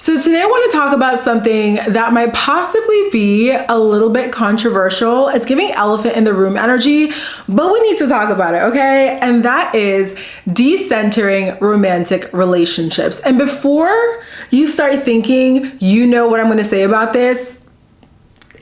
So today I want to talk about something that might possibly be a little bit controversial. It's giving elephant in the room energy, but we need to talk about it, okay? And that is decentering romantic relationships. And before you start thinking, you know what I'm going to say about this,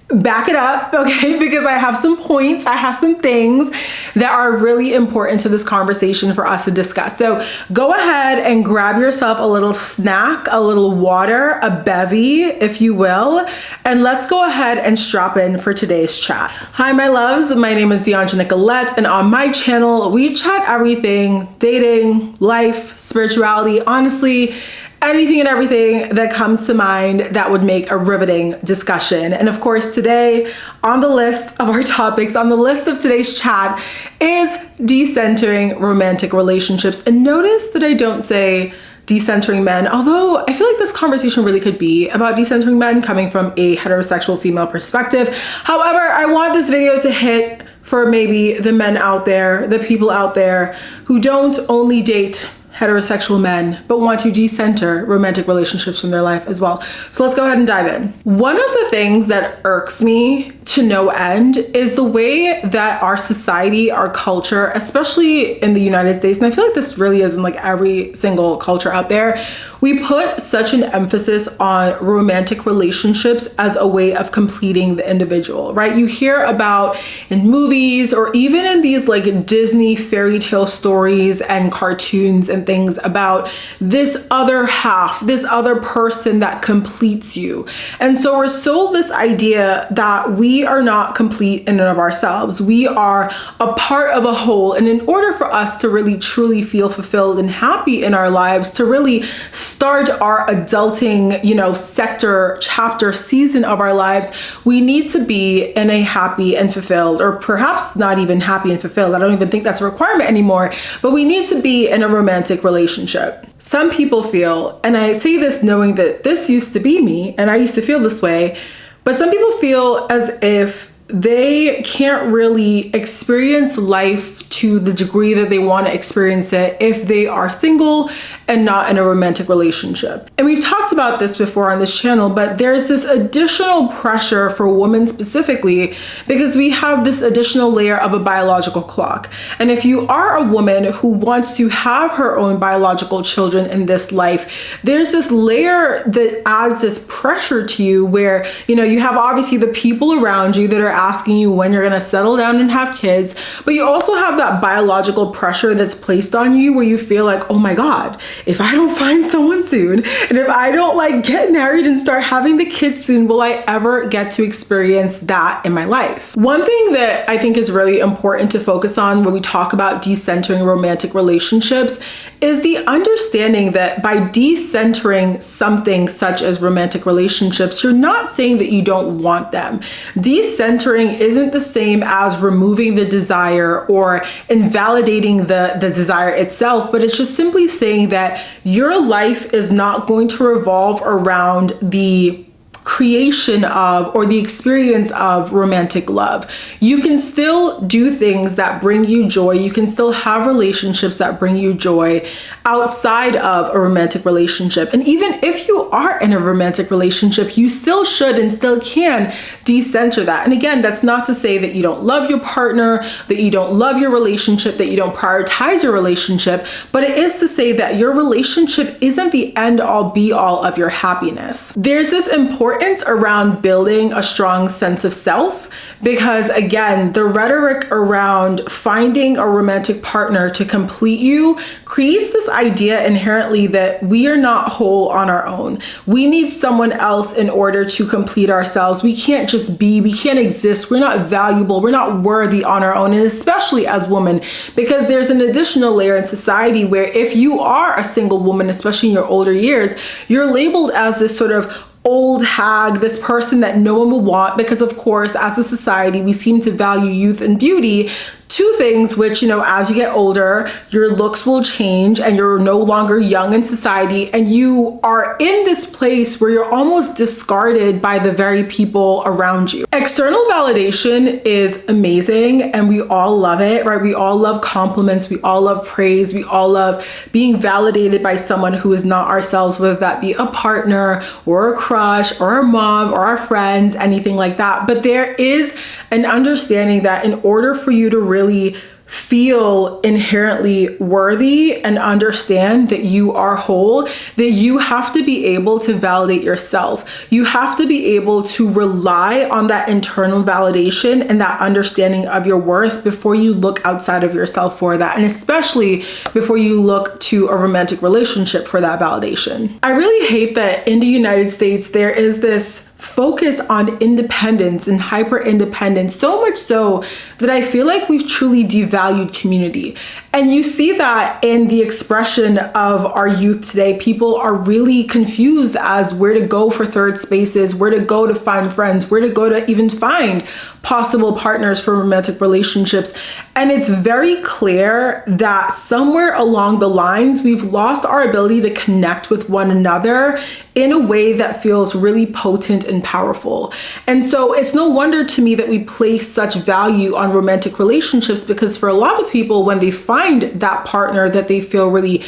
back it up, okay? Because I have some points, I have some things that are really important to this conversation for us to discuss. So go ahead and grab yourself a little snack, a little water, a bevy, if you will, and let's go ahead and strap in for today's chat. Hi, my loves. My name is Dheandra Nicolette, and on my channel, we chat everything, dating, life, spirituality, honestly, anything and everything that comes to mind that would make a riveting discussion. And of course, today on the list of our topics, on the list of today's chat is decentering romantic relationships. And notice that I don't say decentering men, although I feel like this conversation really could be about decentering men coming from a heterosexual female perspective. However, I want this video to hit for maybe the men out there, the people out there who don't only date heterosexual men, but want to decenter romantic relationships from their life as well. So let's go ahead and dive in. One of the things that irks me to no end is the way that our society, our culture, especially in the United States, and I feel like this really is in like every single culture out there, we put such an emphasis on romantic relationships as a way of completing the individual, right? You hear about in movies or even in these like Disney fairy tale stories and cartoons and things about this other half, this other person that completes you. And so we're sold this idea that we are not complete in and of ourselves. We are a part of a whole. And in order for us to really truly feel fulfilled and happy in our lives, to really start our adulting, sector, chapter, season of our lives, we need to be in a happy and fulfilled, or perhaps not even happy and fulfilled. I don't even think that's a requirement anymore, but we need to be in a romantic relationship. Some people feel, and I say this knowing that this used to be me and I used to feel this way, but some people feel as if they can't really experience life to the degree that they want to experience it if they are single and not in a romantic relationship. And we've talked about this before on this channel, but there's this additional pressure for women specifically because we have this additional layer of a biological clock. And if you are a woman who wants to have her own biological children in this life, there's this layer that adds this pressure to you where, you have obviously the people around you that are asking you when you're going to settle down and have kids, but you also have that biological pressure that's placed on you where you feel like, oh my God, if I don't find someone soon, and if I don't get married and start having the kids soon, will I ever get to experience that in my life? One thing that I think is really important to focus on when we talk about decentering romantic relationships is the understanding that by decentering something such as romantic relationships, you're not saying that you don't want them. Decentering isn't the same as removing the desire or invalidating the desire itself, but it's just simply saying that your life is not going to revolve around the creation of or the experience of romantic love. You can still do things that bring you joy. You can still have relationships that bring you joy outside of a romantic relationship. And even if you are in a romantic relationship, you still should and still can decenter that. And again, that's not to say that you don't love your partner, that you don't love your relationship, that you don't prioritize your relationship, but it is to say that your relationship isn't the end all be all of your happiness. There's this importance around building a strong sense of self because, again, the rhetoric around finding a romantic partner to complete you creates this idea inherently that we are not whole on our own. We need someone else in order to complete ourselves. We can't just be, we can't exist. We're not valuable. We're not worthy on our own, and especially as women, because there's an additional layer in society where if you are a single woman, especially in your older years, you're labeled as this sort of old hag, this person that no one will want because, of course, as a society, we seem to value youth and beauty two things, which, as you get older, your looks will change and you're no longer young in society, and you are in this place where you're almost discarded by the very people around you. External validation is amazing and we all love it, right? We all love compliments, we all love praise, we all love being validated by someone who is not ourselves, whether that be a partner or a crush or a mom or our friends, anything like that. But there is an understanding that in order for you to really feel inherently worthy and understand that you are whole, that you have to be able to validate yourself. You have to be able to rely on that internal validation and that understanding of your worth before you look outside of yourself for that, and especially before you look to a romantic relationship for that validation. I really hate that in the United States there is this focus on independence and hyper independence, so much so that I feel like we've truly devalued community. And you see that in the expression of our youth today. People are really confused as where to go for third spaces, where to go to find friends, where to go to even find possible partners for romantic relationships. And it's very clear that somewhere along the lines, we've lost our ability to connect with one another in a way that feels really potent and powerful. And so it's no wonder to me that we place such value on romantic relationships, because for a lot of people, when they find that partner that they feel really,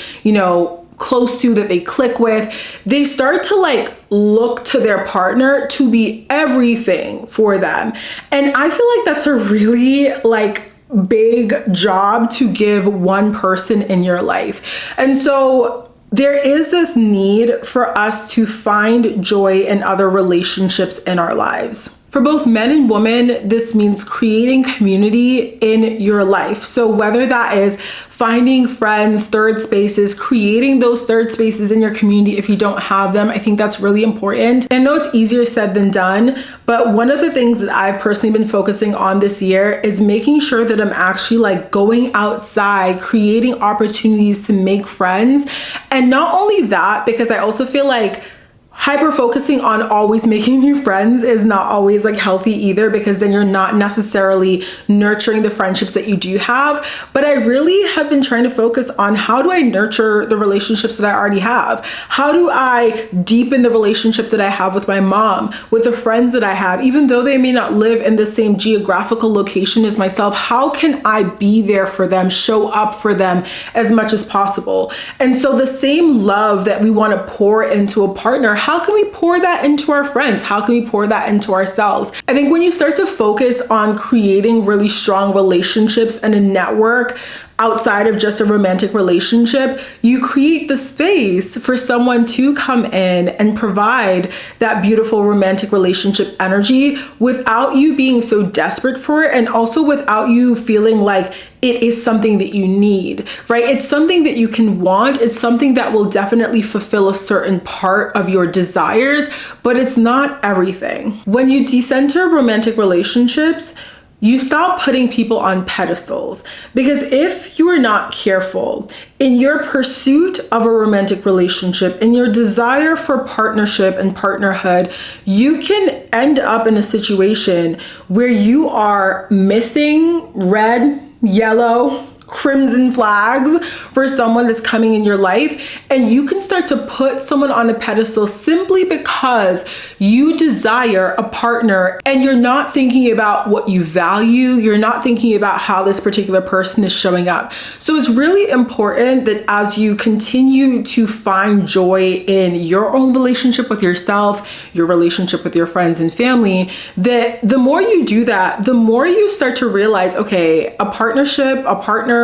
close to, that they click with, they start to look to their partner to be everything for them. And I feel like that's a really big job to give one person in your life. And so there is this need for us to find joy in other relationships in our lives. For both men and women, this means creating community in your life. So whether that is finding friends, third spaces, creating those third spaces in your community if you don't have them, I think that's really important. I know it's easier said than done, but one of the things that I've personally been focusing on this year is making sure that I'm actually going outside, creating opportunities to make friends. And not only that, because I also feel like hyper focusing on always making new friends is not always healthy either, because then you're not necessarily nurturing the friendships that you do have. But I really have been trying to focus on, how do I nurture the relationships that I already have? How do I deepen the relationship that I have with my mom, with the friends that I have, even though they may not live in the same geographical location as myself? How can I be there for them, show up for them as much as possible? And so the same love that we want to pour into a partner, how can we pour that into our friends? How can we pour that into ourselves? I think when you start to focus on creating really strong relationships and a network outside of just a romantic relationship, you create the space for someone to come in and provide that beautiful romantic relationship energy without you being so desperate for it, and also without you feeling like it is something that you need, right? It's something that you can want. It's something that will definitely fulfill a certain part of your desires, but it's not everything. When you decenter romantic relationships, you stop putting people on pedestals, because if you are not careful in your pursuit of a romantic relationship, in your desire for partnership and partnerhood, you can end up in a situation where you are missing red, yellow, crimson flags for someone that's coming in your life, and you can start to put someone on a pedestal simply because you desire a partner and you're not thinking about what you value, you're not thinking about how this particular person is showing up. So it's really important that as you continue to find joy in your own relationship with yourself, your relationship with your friends and family, that the more you do that, the more you start to realize, okay, a partnership, a partner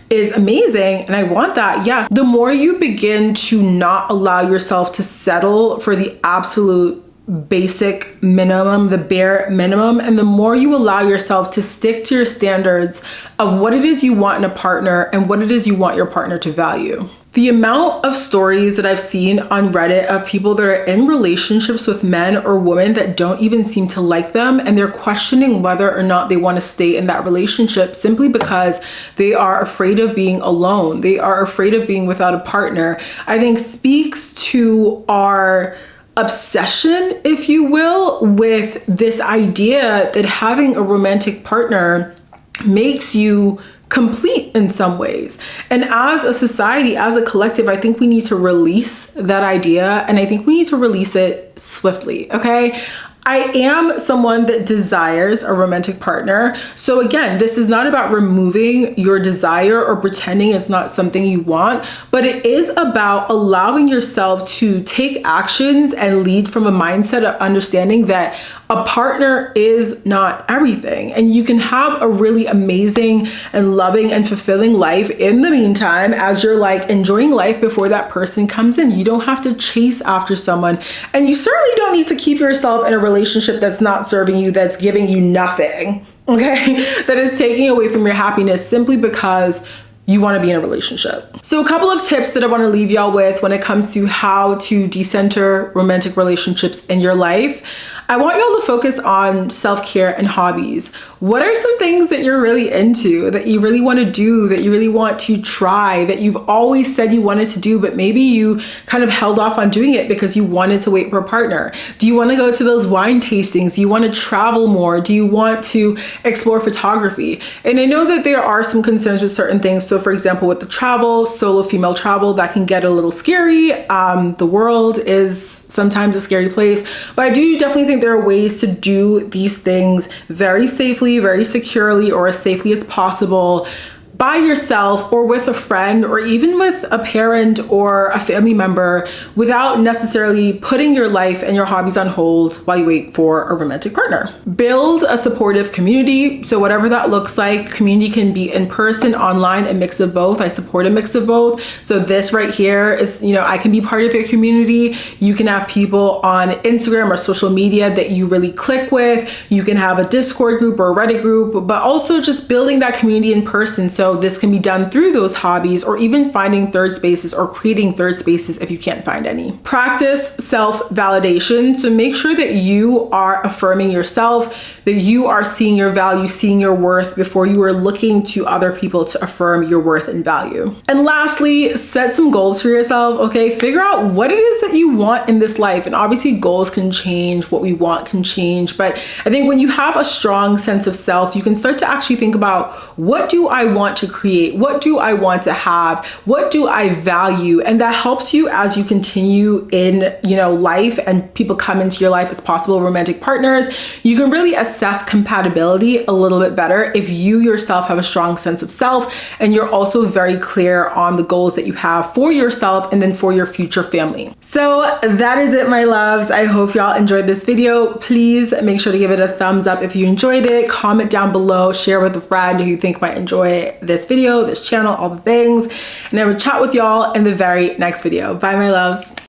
is amazing and I want that. Yes. The more you begin to not allow yourself to settle for the absolute basic minimum, the bare minimum, and the more you allow yourself to stick to your standards of what it is you want in a partner and what it is you want your partner to value. The amount of stories that I've seen on Reddit of people that are in relationships with men or women that don't even seem to like them, and they're questioning whether or not they want to stay in that relationship simply because they are afraid of being alone. They are afraid of being without a partner, I think speaks to our obsession, if you will, with this idea that having a romantic partner makes you complete in some ways. And as a society, as a collective, I think we need to release that idea, and I think we need to release it swiftly, okay? I am someone that desires a romantic partner. So again, this is not about removing your desire or pretending it's not something you want, but it is about allowing yourself to take actions and lead from a mindset of understanding that a partner is not everything. And you can have a really amazing and loving and fulfilling life in the meantime as you're like enjoying life before that person comes in. You don't have to chase after someone. And you certainly don't need to keep yourself in a relationship that's not serving you, that's giving you nothing, okay? That is taking away from your happiness simply because you want to be in a relationship. So a couple of tips that I want to leave y'all with when it comes to how to decenter romantic relationships in your life. I want y'all to focus on self-care and hobbies. What are some things that you're really into, that you really want to do, that you really want to try, that you've always said you wanted to do, but maybe you kind of held off on doing it because you wanted to wait for a partner? Do you want to go to those wine tastings? Do you want to travel more? Do you want to explore photography? And I know that there are some concerns with certain things. So for example, with the travel, solo female travel, that can get a little scary. The world is sometimes a scary place, but I do definitely think there are ways to do these things very safely, very securely, or as safely as possible by yourself or with a friend or even with a parent or a family member without necessarily putting your life and your hobbies on hold while you wait for a romantic partner. Build a supportive community. So whatever that looks like, community can be in person, online, a mix of both. I support a mix of both. So this right here is, I can be part of your community. You can have people on Instagram or social media that you really click with. You can have a Discord group or a Reddit group, but also just building that community in person. So this can be done through those hobbies or even finding third spaces or creating third spaces if you can't find any. Practice self-validation. So make sure that you are affirming yourself, that you are seeing your value, seeing your worth before you are looking to other people to affirm your worth and value. And lastly, set some goals for yourself, okay? Figure out what it is that you want in this life. And obviously goals can change, what we want can change. But I think when you have a strong sense of self, you can start to actually think about, what do I want to create? What do I want to have? What do I value? And that helps you as you continue in, life and people come into your life as possible romantic partners. You can really assess compatibility a little bit better if you yourself have a strong sense of self and you're also very clear on the goals that you have for yourself and then for your future family. So that is it, my loves. I hope y'all enjoyed this video. Please make sure to give it a thumbs up if you enjoyed it. Comment down below, share with a friend who you think might enjoy this video, this channel, all the things. And I will chat with y'all in the very next video. Bye, my loves.